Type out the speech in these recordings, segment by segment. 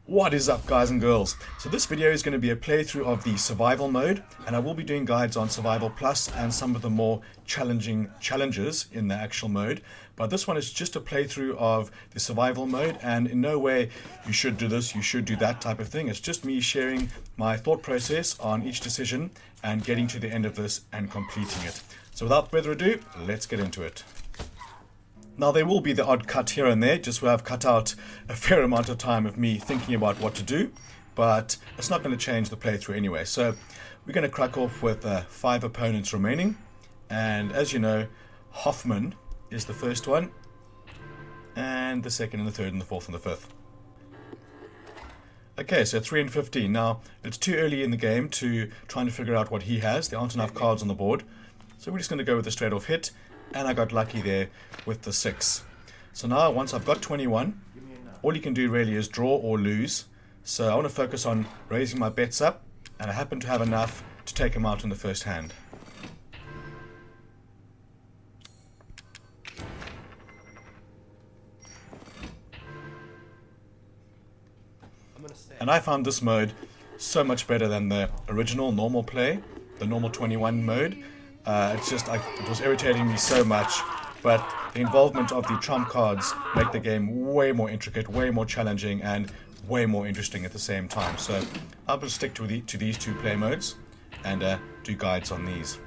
What is up, guys and girls? So this video is going to be a playthrough of the survival mode, and I will be doing guides on survival plus and some of the more challenging challenges in the actual mode. But this one is just a playthrough of the survival mode, and in no way you should do this, you should do that type of thing. It's just me sharing my thought process on each decision and getting to the end of this and completing it. So without further ado, let's get into it. Now there will be the odd cut here and there, just where I've cut out a fair amount of time of me thinking about what to do, but it's not going to change the playthrough anyway. So we're going to crack off with 5 opponents remaining, and as you know, Hoffman is the first one, and the second and the third and the fourth and the fifth. Okay, so 3 and 15. Now it's too early in the game to try to figure out what he has. There aren't enough cards on the board, so we're just going to go with a straight off hit. And I got lucky there with the 6. So now once I've got 21, all you can do really is draw or lose. So I want to focus on raising my bets up, and I happen to have enough to take him out in the first hand. And I found this mode so much better than the original normal play, the normal 21 mode. It's just, it was irritating me so much, but the involvement of the trump cards make the game way more intricate, way more challenging, and way more interesting at the same time. So I'll just stick to these 2 play modes and do guides on these.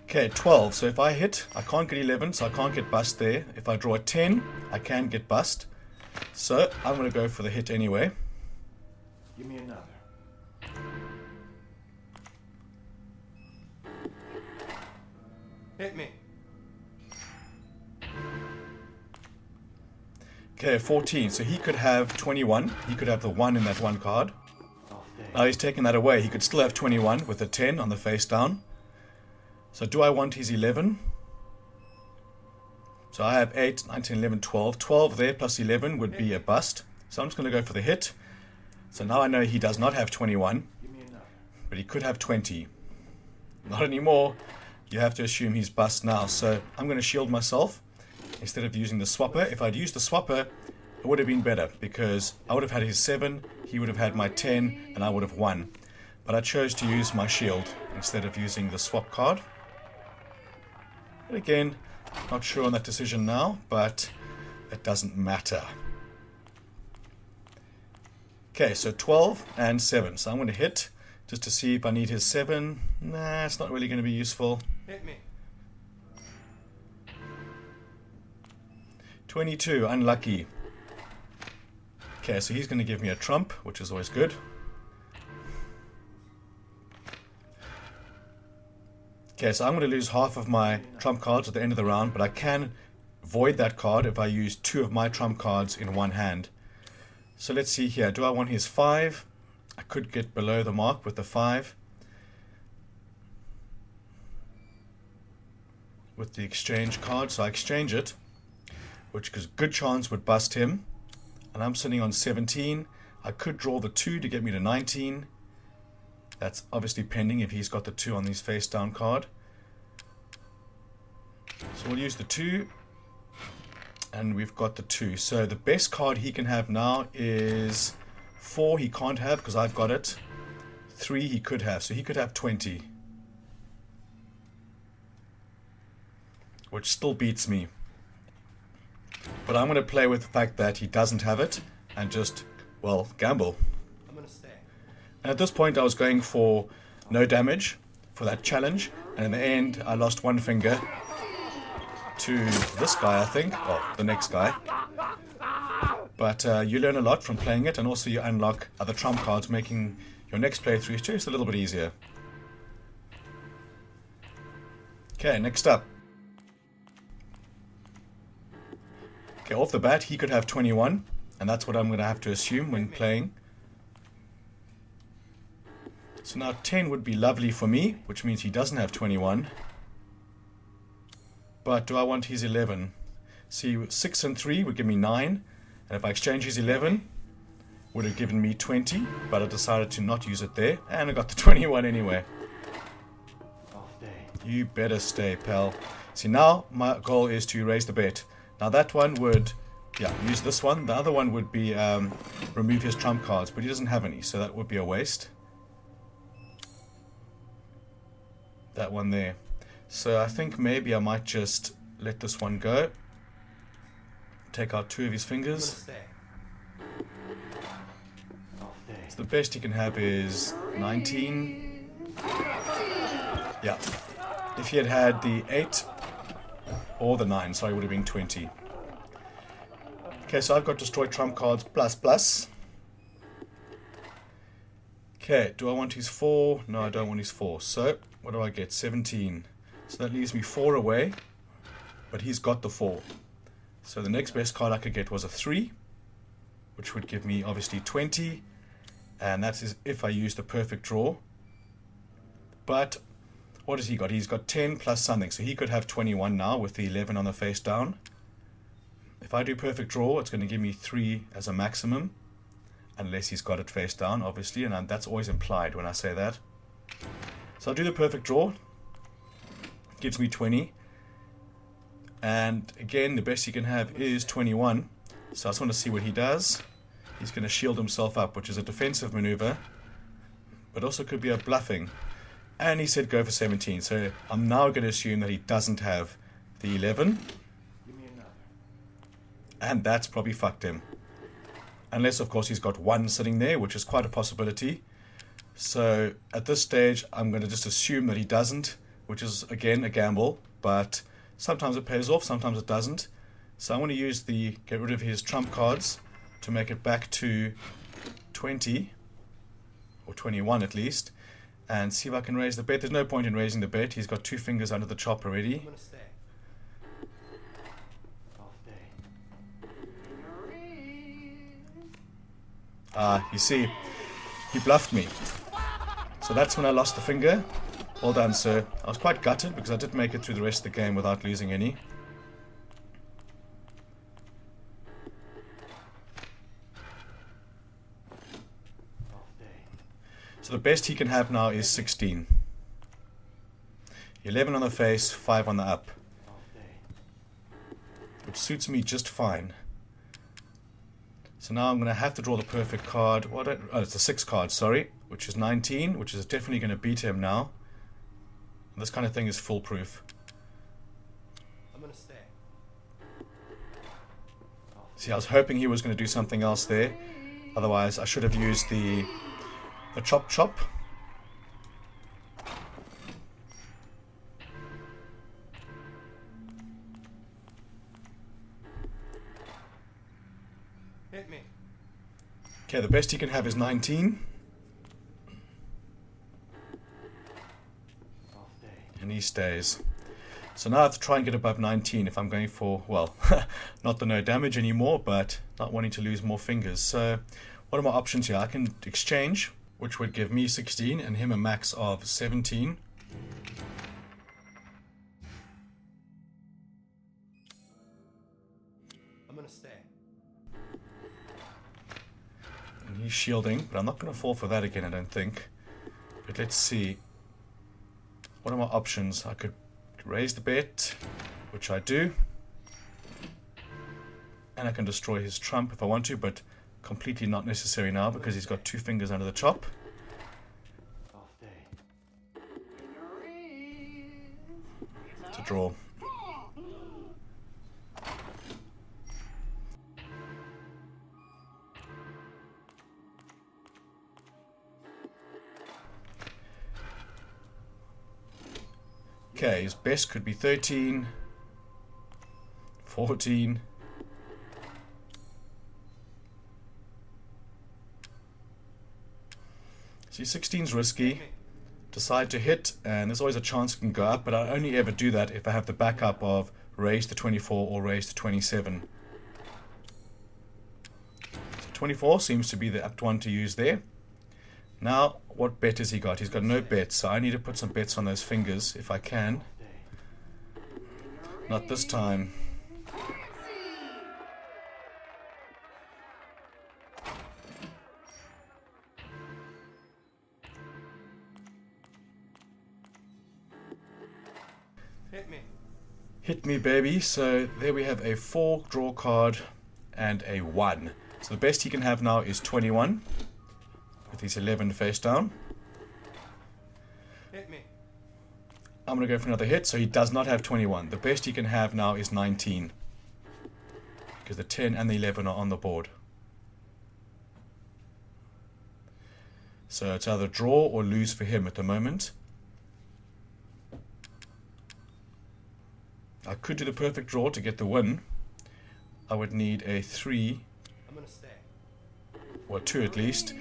Okay, 12. So if I hit, I can't get 11, so I can't get bust there. If I draw a 10, I can get bust. So I'm going to go for the hit anyway. Give me another. Hit me. Okay, 14. So he could have 21. He could have the 1 in that 1 card. Now he's taken that away. He could still have 21 with a 10 on the face down. So do I want his 11? So I have 8, 19, 11, 12. 12 there plus 11 would be a bust. So I'm just going to go for the hit. So now I know he does not have 21, but he could have 20. Not anymore. You have to assume he's bust now. So I'm going to shield myself instead of using the swapper. If I'd used the swapper, it would have been better because I would have had his 7, he would have had my 10, and I would have won. But I chose to use my shield instead of using the swap card. But again, not sure on that decision now, but it doesn't matter. Okay, so 12 and 7. So I'm going to hit just to see if I need his 7. Nah, it's not really going to be useful. Hit me. 22, unlucky. Okay, so he's going to give me a trump, which is always good. Okay, so I'm going to lose half of my trump cards at the end of the round, but I can void that card if I use 2 of my trump cards in one hand. So let's see here. Do I want his 5? I could get below the mark with the 5. With the exchange card. So I exchange it, which is a good chance would bust him. And I'm sitting on 17. I could draw the 2 to get me to 19. That's obviously pending if he's got the 2 on his face down card. So we'll use the 2. And we've got the 2. So the best card he can have now is 4 he can't have because I've got it. 3 he could have. So he could have 20. Which still beats me. But I'm going to play with the fact that he doesn't have it and just, well, gamble. I'm gonna stay. And at this point I was going for no damage for that challenge. And in the end I lost 1 finger to this guy, I think. Well, the next guy. But you learn a lot from playing it, and also you unlock other trump cards, making your next playthrough just a little bit easier. Okay, next up. Okay, off the bat, he could have 21, and that's what I'm going to have to assume when playing. So now 10 would be lovely for me, which means he doesn't have 21. But do I want his 11? See, 6 and 3 would give me 9. And if I exchange his 11, would have given me 20. But I decided to not use it there. And I got the 21 anyway. Off day. You better stay, pal. See, now my goal is to raise the bet. Now that one would, yeah, use this one. The other one would be remove his trump cards, but he doesn't have any, so that would be a waste. That one there. So I think maybe I might just let this one go. Take out 2 of his fingers. So the best he can have is 19. Yeah. If he had had the 8 or the 9, sorry, it would have been 20. Okay, so I've got destroy trump cards plus. Okay, do I want his 4? No, I don't want his 4. So, what do I get? 17. So that leaves me 4 away, but he's got the 4. So the next best card I could get was a 3, which would give me obviously 20, and that's if I use the perfect draw. But what has he got? He's got 10 plus something, so he could have 21 now with the 11 on the face down. If I do perfect draw, it's going to give me 3 as a maximum, unless he's got it face down, obviously, and that's always implied when I say that. So I'll do the perfect draw. Gives me 20. And again, the best he can have is 21. So I just want to see what he does. He's going to shield himself up, which is a defensive maneuver, but also could be a bluffing. And he said go for 17. So I'm now going to assume that he doesn't have the 11. And that's probably fucked him. Unless, of course, he's got 1 sitting there, which is quite a possibility. So at this stage, I'm going to just assume that he doesn't, which is, again, a gamble. But sometimes it pays off, sometimes it doesn't. So I want to use the get rid of his trump cards to make it back to 20, or 21 at least, and see if I can raise the bet. There's no point in raising the bet. He's got 2 fingers under the chop already. You see, he bluffed me. So that's when I lost the finger. Well done, sir. I was quite gutted because I did make it through the rest of the game without losing any. So the best he can have now is 16. 11 on the face, 5 on the up. Which suits me just fine. So now I'm going to have to draw the perfect card. Oh, it's a 6 card, sorry. Which is 19, which is definitely going to beat him now. This kind of thing is foolproof. I'm going to stay. See, I was hoping he was going to do something else there. Otherwise, I should have used the chop. Hit me. Okay, the best he can have is 19. And he stays. So now I have to try and get above 19 if I'm going for, well, not the no damage anymore, but not wanting to lose more fingers. So what are my options here? I can exchange, which would give me 16 and him a max of 17. I'm going to stay. And he's shielding, but I'm not going to fall for that again, I don't think. But let's see. What are my options? I could raise the bet, which I do. And I can destroy his trump if I want to, but completely not necessary now because he's got 2 fingers under the chop. To draw. Okay, his best could be 13, 14. See, 16's risky. Decide to hit, and there's always a chance it can go up, but I only ever do that if I have the backup of raise to 24 or raise to 27. So 24 seems to be the apt one to use there. Now, what bet has he got? He's got no bets, so I need to put some bets on those fingers if I can. Not this time. Hit me. Hit me, baby. So there we have a 4 draw card and a 1. So the best he can have now is 21 with his 11 face down. Hit me. I'm going to go for another hit, so he does not have 21. The best he can have now is 19 because the 10 and the 11 are on the board. So it's either draw or lose for him at the moment. I could do the perfect draw to get the win. I would need a 3 I'm gonna stay. or 2 at least.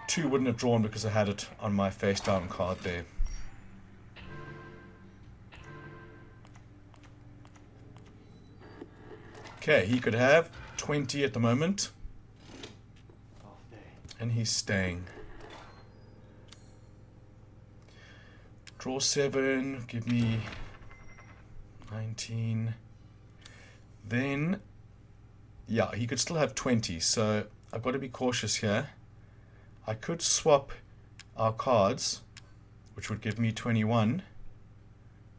2 wouldn't have drawn because I had it on my face down card there. Okay, he could have 20 at the moment. And he's staying. Draw 7, give me 19. Then, yeah, he could still have 20, so I've got to be cautious here. I could swap our cards, which would give me 21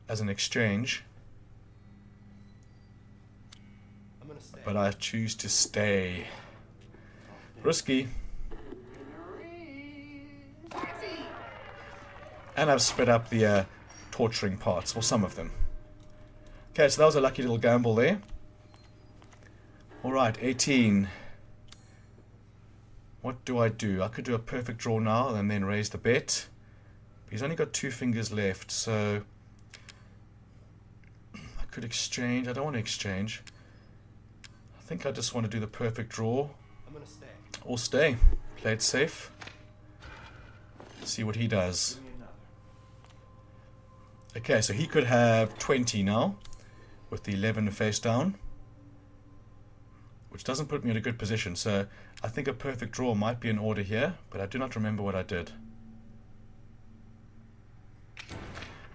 as an exchange. I'm gonna stay. But I choose to stay. Risky. And I've sped up the torturing parts, or some of them. Okay, so that was a lucky little gamble there. Alright, 18. What do? I could do a perfect draw now and then raise the bet. He's only got 2 fingers left, so I could exchange. I don't want to exchange. I think I just want to do the perfect draw. I'm gonna stay. Or stay. Play it safe. See what he does. Okay, so he could have 20 now with the 11 face down, which doesn't put me in a good position. So I think a perfect draw might be in order here, but I do not remember what I did.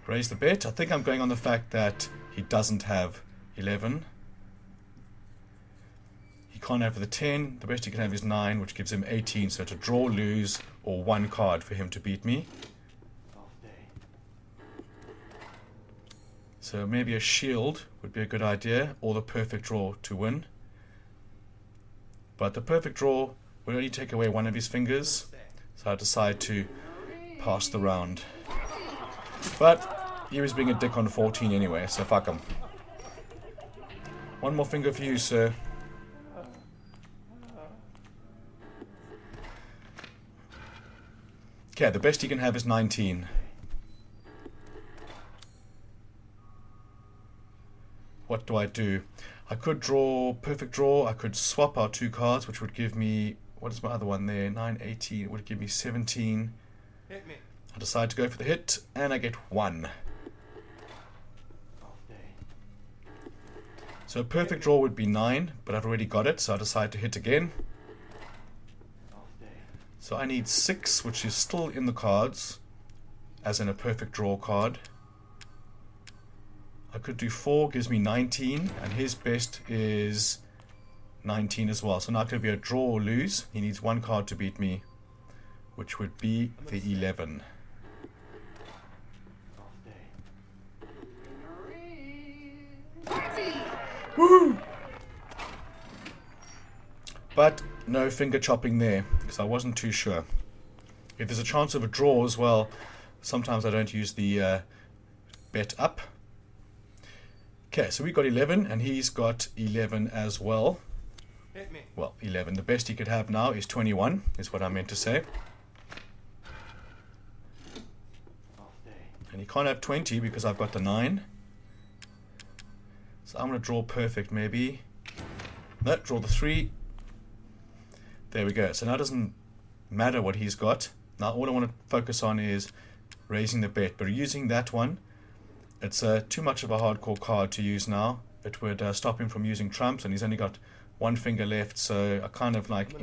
Raise the bet. I think I'm going on the fact that he doesn't have 11. He can't have the 10. The best he can have is 9, which gives him 18. So it's a draw, lose, or 1 card for him to beat me. So maybe a shield would be a good idea, or the perfect draw to win. But the perfect draw will only take away 1 of his fingers, so I decide to pass the round. But he was being a dick on 14 anyway, so fuck him. 1 more finger for you, sir. Okay, the best he can have is 19. What do? I could draw perfect draw. I could swap our 2 cards, which would give me, what is my other one there? 9, 18. It would give me 17. Hit me. I decide to go for the hit, and I get 1. So a perfect draw would be 9, but I've already got it, so I decide to hit again. So I need 6, which is still in the cards, as in a perfect draw card. I could do 4, gives me 19, and his best is 19 as well. So now it could be a draw or lose. He needs 1 card to beat me, which would be the 11. Woo! But no finger chopping there, because I wasn't too sure. If there's a chance of a draw as well, sometimes I don't use the bet up. Okay, so we got 11, and he's got 11 as well. Hit me. Well, 11. The best he could have now is 21, is what I meant to say. And he can't have 20 because I've got the 9. So I'm going to draw perfect, maybe. No, draw the 3. There we go. So now it doesn't matter what he's got. Now all I want to focus on is raising the bet. But using that one, it's too much of a hardcore card to use now. It would stop him from using trumps, and he's only got 1 finger left, so I kind of like,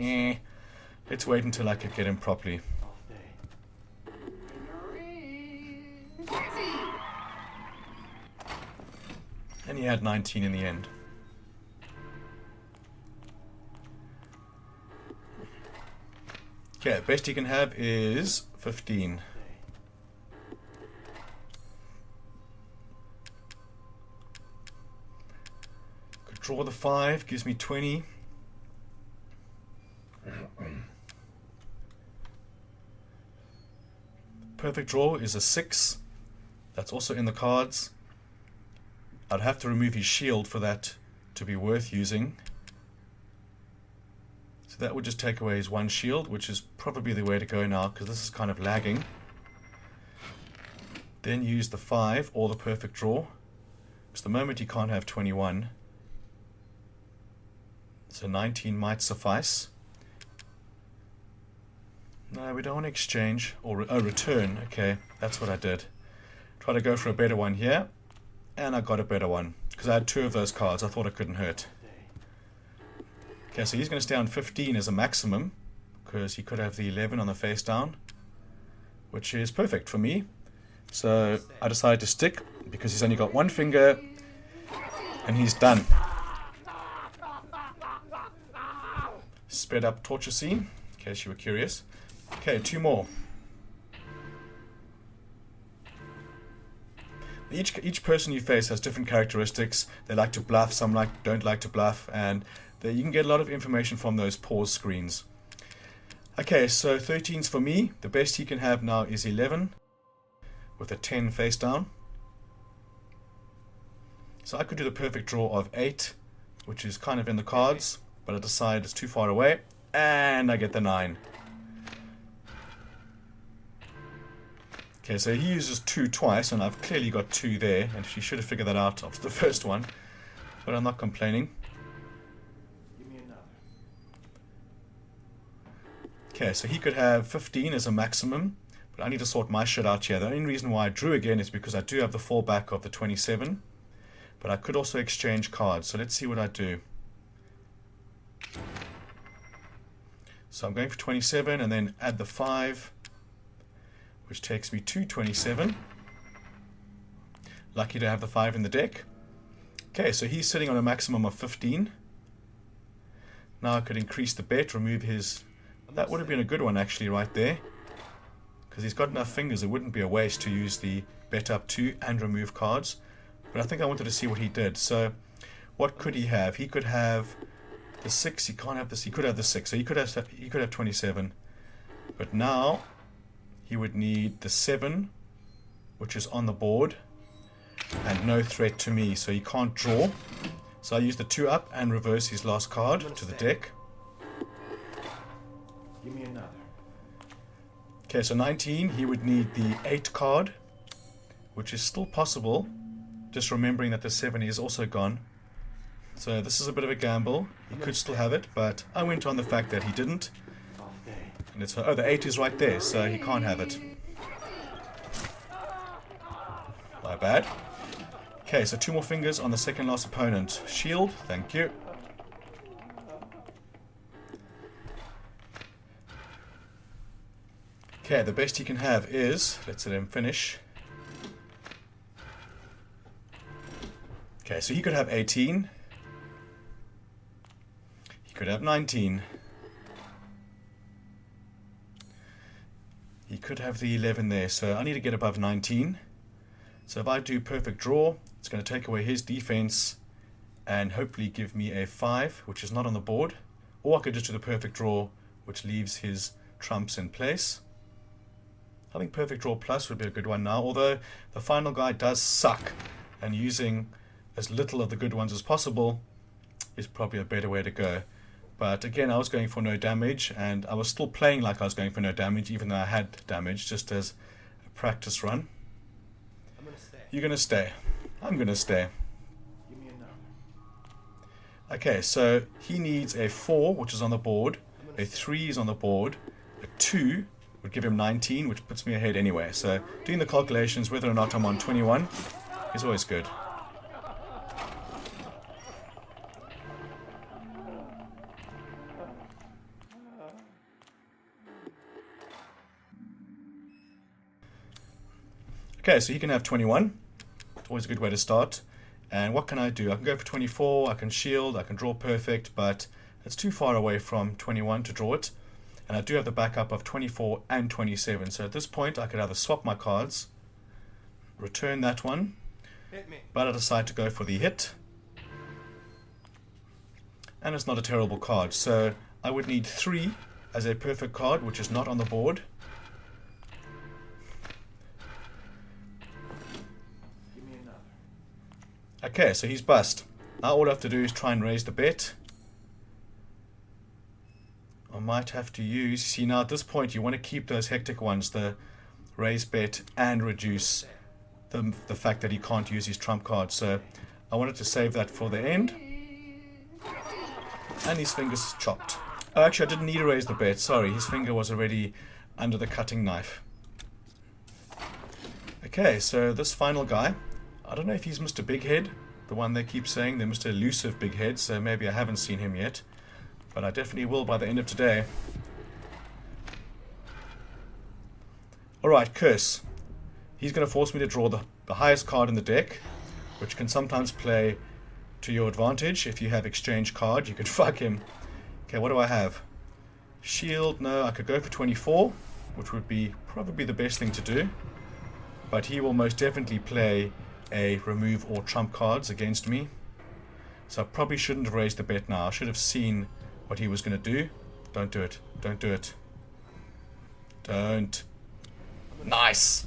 let's wait until I could get him properly. And he had 19 in the end. Okay, best he can have is 15. Draw the 5, gives me 20. Perfect draw is a 6. That's also in the cards. I'd have to remove his shield for that to be worth using. So that would just take away his 1 shield, which is probably the way to go now because this is kind of lagging. Then use the 5 or the perfect draw. Because the moment he can't have 21. So 19 might suffice. No, we don't want to exchange or return. Okay, that's what I did. Try to go for a better one here, and I got a better one because I had 2 of those cards. I thought it couldn't hurt. Okay, so he's going to stay on 15 as a maximum because he could have the 11 on the face down, which is perfect for me. So I decided to stick because he's only got 1 finger and he's done. Sped up torture scene, in case you were curious. Okay, 2 more. Each person you face has different characteristics. They like to bluff, some don't like to bluff, and you can get a lot of information from those pause screens. Okay, so 13's for me. The best he can have now is 11 with a 10 face down. So I could do the perfect draw of 8, which is kind of in the cards, but I decide it's too far away, and I get the 9. Okay, so he uses 2 twice, and I've clearly got 2 there, and she should have figured that out after the first one, but I'm not complaining. Give me another. Okay, so he could have 15 as a maximum, but I need to sort my shit out here. The only reason why I drew again is because I do have the fallback of the 27, but I could also exchange cards, so let's see what I do. So I'm going for 27 and then add the 5, which takes me to 27. Lucky to have the 5 in the deck. Okay, so he's sitting on a maximum of 15. Now I could increase the bet, remove his... That would have been a good one actually right there. Because he's got enough fingers, it wouldn't be a waste to use the bet up 2 and remove cards. But I think I wanted to see what he did. So what could he have? He could have the 6, he can't have this, he could have the 6. So he could have 27. But now he would need the 7, which is on the board, and no threat to me, so he can't draw. So I use the 2 up and reverse his last card to the deck. Give me another. Okay, so 19, he would need the 8 card, which is still possible, just remembering that the 7 is also gone. So this is a bit of a gamble. He could still have it, but I went on the fact that he didn't. And it's, oh, the 8 is right there, so he can't have it. My bad. Okay, so 2 more fingers on the second last opponent. Shield, thank you. Okay, the best he can have is, let's let him finish. Okay, so he could have 18. He could have 19. He could have the 11 there, so I need to get above 19. So if I do perfect draw, it's going to take away his defense and hopefully give me a 5, which is not on the board. Or I could just do the perfect draw, which leaves his trumps in place. I think perfect draw plus would be a good one now, although the final guy does suck, and using as little of the good ones as possible is probably a better way to go. But again, I was going for no damage, and I was still playing like I was going for no damage, even though I had damage, just as a practice run. I'm gonna stay. You're going to stay. I'm going to stay. Give me another. Okay, so he needs a 4, which is on the board, a 3 is on the board, a 2 would give him 19, which puts me ahead anyway. So doing the calculations, whether or not I'm on 21, is always good. Okay, so he can have 21. It's always a good way to start. And what can I do? I can go for 24, I can shield, I can draw perfect, but it's too far away from 21 to draw it. And I do have the backup of 24 and 27. So at this point, I could either swap my cards, return that one, Hit me. but I decide to go for the hit. and it's not a terrible card. So I would need 3 as a perfect card, which is not on the board. Give me another. Okay, so he's bust. Now all I have to do is try and raise the bet. I might have to use... See, now at this point you want to keep those hectic ones, the raise bet, and reduce the fact that he can't use his trump card. So I wanted to save that for the end. And his finger's chopped. Oh, actually, I didn't need to raise the bet. Sorry, his finger was already under the cutting knife. Okay, so this final guy, I don't know if he's Mr. Big Head, the one they keep saying, they're Mr. Elusive Big Head, so maybe I haven't seen him yet. But I definitely will by the end of today. Alright, Curse. He's going to force me to draw the highest card in the deck, which can sometimes play to your advantage. If you have exchange card, you could fuck him. Okay, what do I have? Shield, no, I could go for 24, which would be probably the best thing to do. But he will most definitely play a remove all trump cards against me. So I probably shouldn't have raised the bet now. I should have seen what he was going to do. Don't do it. Don't do it. Don't. Nice!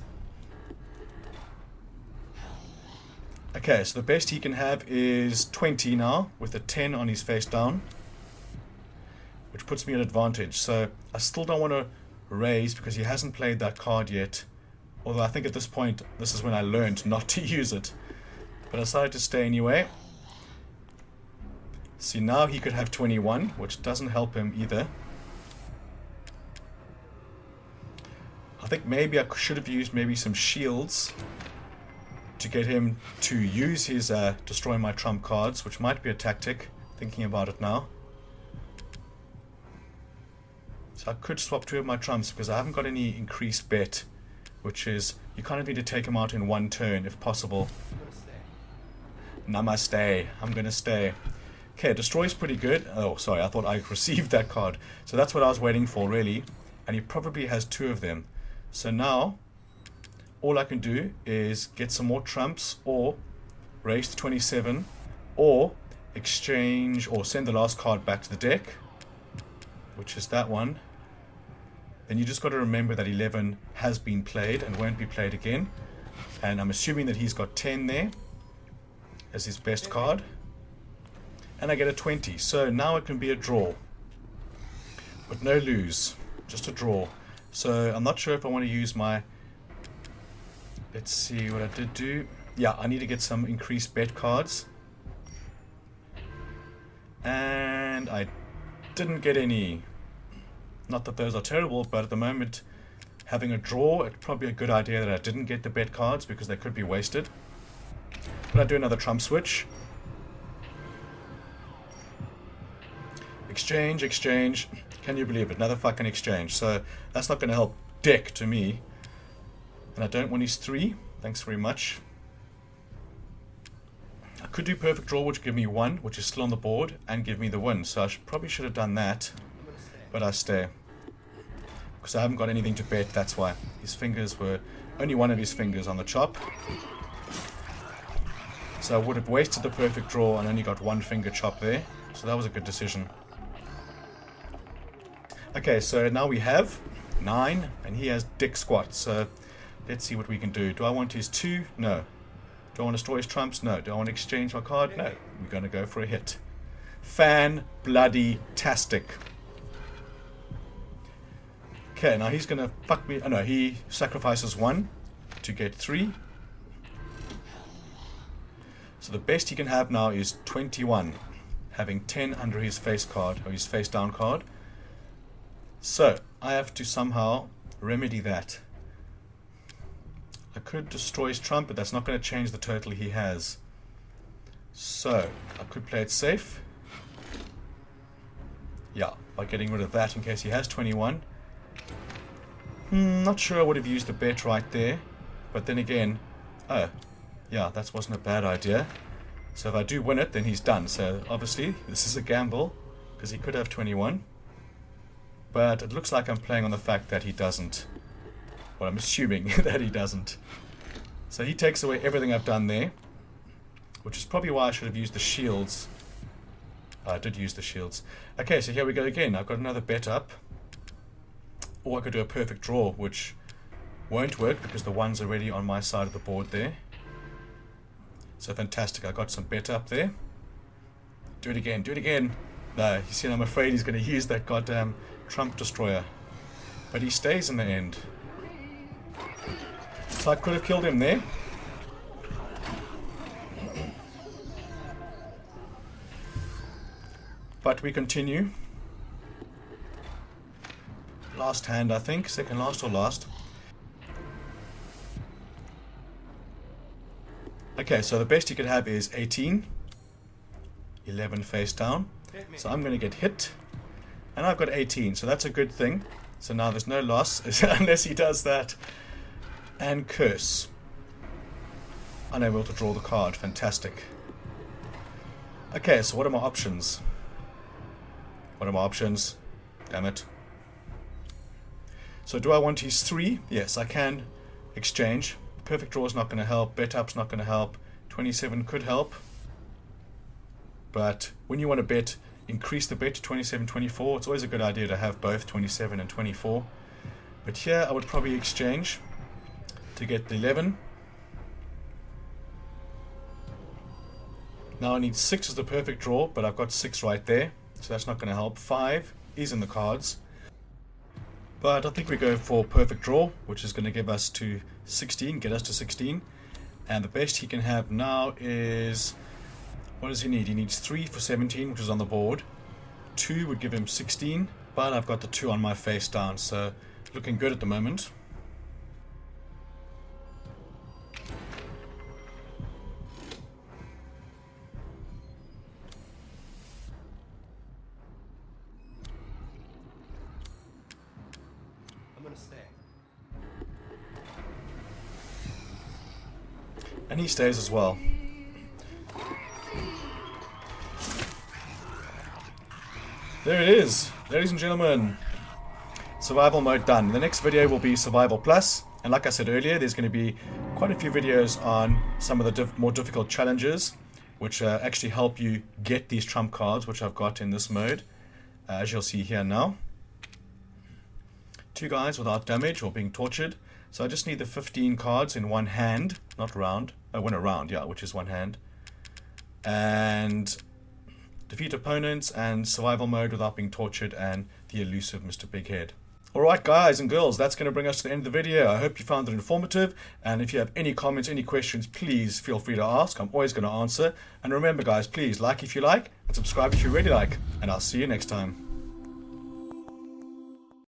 Okay, so the best he can have is 20 now, with a 10 on his face down, which puts me at advantage. So I still don't want to raise because he hasn't played that card yet. Although I think at this point, this is when I learned not to use it. But I decided to stay anyway. See, now he could have 21, which doesn't help him either. I think maybe I should have used maybe some shields to get him to use his destroy my trump cards, which might be a tactic, thinking about it now. So I could swap 2 of my trumps because I haven't got any increased bet, which is you kind of need to take him out in one turn if possible. Namaste. I'm gonna stay. Okay, destroy is pretty good. Oh, sorry, I thought I received that card. So that's what I was waiting for, really. And he probably has 2 of them. So now all I can do is get some more trumps, or raise to 27, or exchange, or send the last card back to the deck, which is that one. Then you just got to remember that 11 has been played and won't be played again. And I'm assuming that he's got 10 there as his best card. And I get a 20. So now it can be a draw. But no lose. Just a draw. So I'm not sure if I want to use my... Let's see what I did do. Yeah, I need to get some increased bet cards. And I didn't get any. Not that those are terrible, but at the moment, having a draw, it's probably a good idea that I didn't get the bet cards because they could be wasted. But I do another trump switch. Exchange, exchange. Can you believe it? Another fucking exchange. So that's not going to help dick to me. And I don't want his 3. Thanks very much. I could do perfect draw, which give me 1, which is still on the board, and give me the win. So I probably should have done that. But I stay. Because I haven't got anything to bet, that's why. His fingers were... Only one of his fingers on the chop. So I would have wasted the perfect draw and only got 1 finger chop there. So that was a good decision. Okay, so now we have 9, and he has dick squat. So let's see what we can do. Do I want his 2? No. Do I want to destroy his trumps? No. Do I want to exchange my card? No. We're going to go for a hit. Fan-bloody-tastic. Okay, now he's going to fuck me. Oh no, he sacrifices 1 to get 3. So the best he can have now is 21, having 10 under his face card, or his face down card. So I have to somehow remedy that. I could destroy his trump, but that's not going to change the total he has. So I could play it safe. Yeah, by getting rid of that in case he has 21. Not sure I would have used the bet right there. But then again, oh, yeah, that wasn't a bad idea. So if I do win it, then he's done. So obviously, this is a gamble, because he could have 21. But it looks like I'm playing on the fact that he doesn't. Well, I'm assuming that he doesn't. So he takes away everything I've done there, which is probably why I should have used the shields I did use the shields. Okay, so here we go again. I've got another bet up. Or I could do a perfect draw, which won't work because the one's already on my side of the board there. So fantastic. I got some bet up there. Do it again. Do it again. No, you see, I'm afraid he's going to use that goddamn Trump destroyer. But he stays in the end. So I could have killed him there. But we continue. Last hand, I think. Second last or last. Okay, so the best you could have is 18. 11 face down. So I'm going to get hit. And I've got 18, so that's a good thing. So now there's no loss, unless he does that. And curse. Unable to draw the card. Fantastic. Okay, so what are my options? What are my options? Damn it. So do I want his 3? Yes, I can exchange. Perfect draw is not going to help. Bet up's not going to help. 27 could help. But when you want to bet, increase the bet to 27, 24. It's always a good idea to have both 27 and 24. But here I would probably exchange to get the 11. Now I need 6 as the perfect draw, but I've got 6 right there. So that's not going to help. 5 is in the cards. But I think we go for perfect draw, which is going to give us to 16, get us to 16. And the best he can have now is, what does he need? He needs 3 for 17, which is on the board. 2 would give him 16, but I've got the 2 on my face down, so looking good at the moment. I'm gonna stay. And he stays as well. There it is, ladies and gentlemen. Survival mode done. The next video will be Survival Plus. And like I said earlier, there's going to be quite a few videos on some of the more difficult challenges, which actually help you get these trump cards, which I've got in this mode, as you'll see here now. 2 guys without damage or being tortured. So I just need the 15 cards in one hand, not round. Win a round, yeah, which is one hand. And defeat opponents and survival mode without being tortured and the elusive Mr. Big Head. Alright guys and girls, that's going to bring us to the end of the video. I hope you found it informative, and if you have any comments, any questions, please feel free to ask. I'm always going to answer. And remember guys, please like if you like and subscribe if you really like, and I'll see you next time.